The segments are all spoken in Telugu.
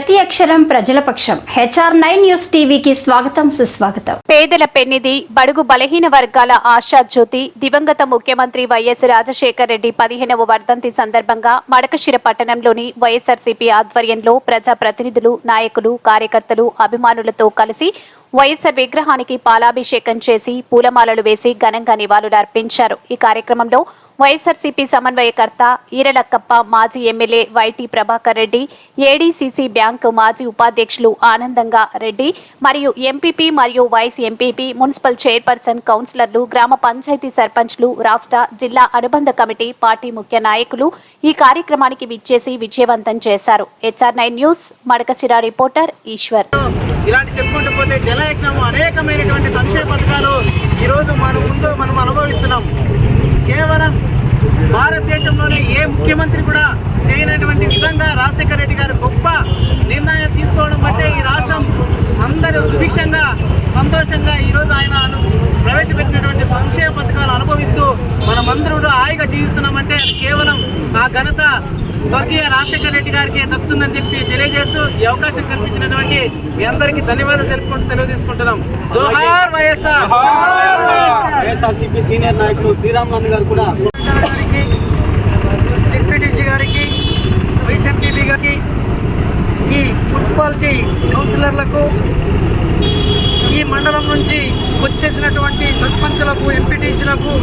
ప్రతి అక్షరం ప్రజల పక్షం. HR9 న్యూస్ టీవీకి స్వాగతం, సుస్వాగతం. పేదల పెన్నిధి, బడుగు బలహీన వర్గాల ఆశా జ్యోతి, దివంగత ముఖ్యమంత్రి వైఎస్ రాజశేఖర్ రెడ్డి 15వ వర్ధంతి సందర్భంగా మడకశిర పట్టణంలోని వైఎస్ఆర్సీపీ ఆధ్వర్యంలో ప్రజా ప్రతినిధులు, నాయకులు, కార్యకర్తలు, అభిమానులతో కలిసి వైఎస్ఆర్ విగ్రహానికి పాలాభిషేకం చేసి పూలమాలలు వేసి ఘనంగా నివాళులు అర్పించారు. ఈ కార్యక్రమంలో వైఎస్ఆర్సీపీ సమన్వయకర్త ఈరలక్కప్ప, మాజీ ఎమ్మెల్యే వైటీ ప్రభాకర్ రెడ్డి, ఏడీసీసీ బ్యాంకు మాజీ ఉపాధ్యక్షులు ఆనందంగా రెడ్డి మరియు ఎంపీపీ మరియు వైస్ ఎంపీపీ, మున్సిపల్ చైర్పర్సన్, కౌన్సిలర్లు, గ్రామ పంచాయతీ సర్పంచ్లు, రాష్ట్ర, జిల్లా అనుబంధ కమిటీ, పార్టీ ముఖ్య నాయకులు ఈ కార్యక్రమానికి విచ్చేసి విజయవంతం చేశారు. HR9 news Madakasira reporter Eshwar. ఇలాంటి చెప్పుకుంటూ పోతే జలయజ్ఞం అనేకమైనటువంటి సంక్షేమ పథకాలు ఈరోజు మనం అనుభవిస్తున్నాం. కేవలం భారతదేశంలోనే ఏ ముఖ్యమంత్రి కూడా చేయనటువంటి విధంగా రాజశేఖర రెడ్డి గారు గొప్ప నిర్ణయం తీసుకోవడం బట్టే ఈ రాష్ట్రం అందరూ సుభిక్షంగా, సంతోషంగా ఈరోజు ఆయన ప్రవేశపెట్టినటువంటి సంక్షేమ పథకాలు అనుభవిస్తూ మనమందరూ హాయిగా జీవిస్తున్నామంటే అది కేవలం ఆ ఘనత స్వర్గీయ రాజశేఖర రెడ్డి గారికి దక్కుతుందని చెప్పి తెలియజేస్తూ ఈ అవకాశం కల్పించినటువంటి మీ అందరికీ ధన్యవాదాలు తెలుపుకుంటూ సెలవు తీసుకుంటున్నాం. జోహార్ వైఎస్ఆర్. వైఎస్ఆర్సీపీ సీనియర్ నాయకులు శ్రీరామనాథ్ గారు కూడా డిప్యూటీసీ గారికి, వైస్ ఎంపీపీ గారికి, ఈ మున్సిపాలిటీ కౌన్సిలర్లకు, ఈ మండలం నుంచి వచ్చేసినటువంటి సర్పంచులకు, ఎంపీటీసీలకు,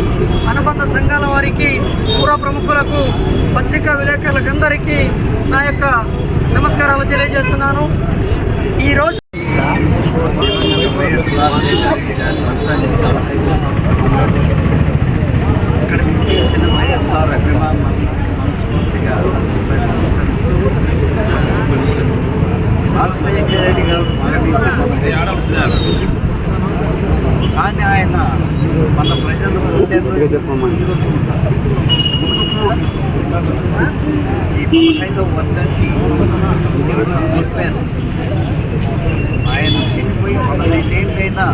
అనుబంధ సంఘాల వారికి, పూర్వ ప్రముఖులకు, పత్రికా విలేకరులకందరికీ నా యొక్క నమస్కారాలు తెలియజేస్తున్నాను. ఈరోజు ఇక్కడ చేసిన వైఎస్ఆర్ అభిమానులను మనస్ఫూర్తిగా రాజశేఖర రెడ్డి గారు మరణించి కానీ ఆయన మన ప్రజలు ఈ 15వ వర్ధంతి చెప్పారు. ఆయన చనిపోయి 15 ఏళ్ళైనా